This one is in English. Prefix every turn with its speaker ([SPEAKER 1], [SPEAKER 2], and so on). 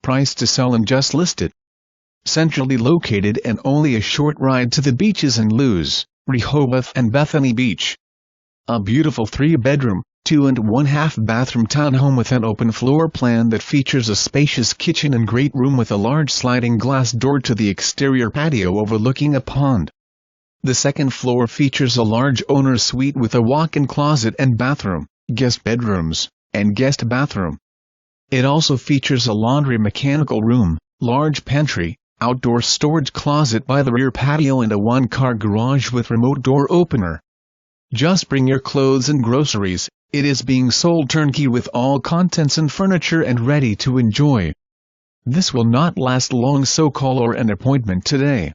[SPEAKER 1] price to sell and just listed. Centrally located and only a short ride to the beaches in Lewes, Rehoboth and Bethany Beach. A beautiful 3-bedroom, 2.5 bathroom townhome with an open floor plan that features a spacious kitchen and great room with a large sliding glass door to the exterior patio overlooking a pond. The second floor features a large owner's suite with a walk-in closet and bathroom, guest bedrooms, and guest bathroom. It also features a laundry mechanical room, large pantry, outdoor storage closet by the rear patio and a one-car garage with remote door opener. Just bring your clothes and groceries. It is being sold turnkey with all contents and furniture and ready to enjoy. This will not last long, so call or an appointment today.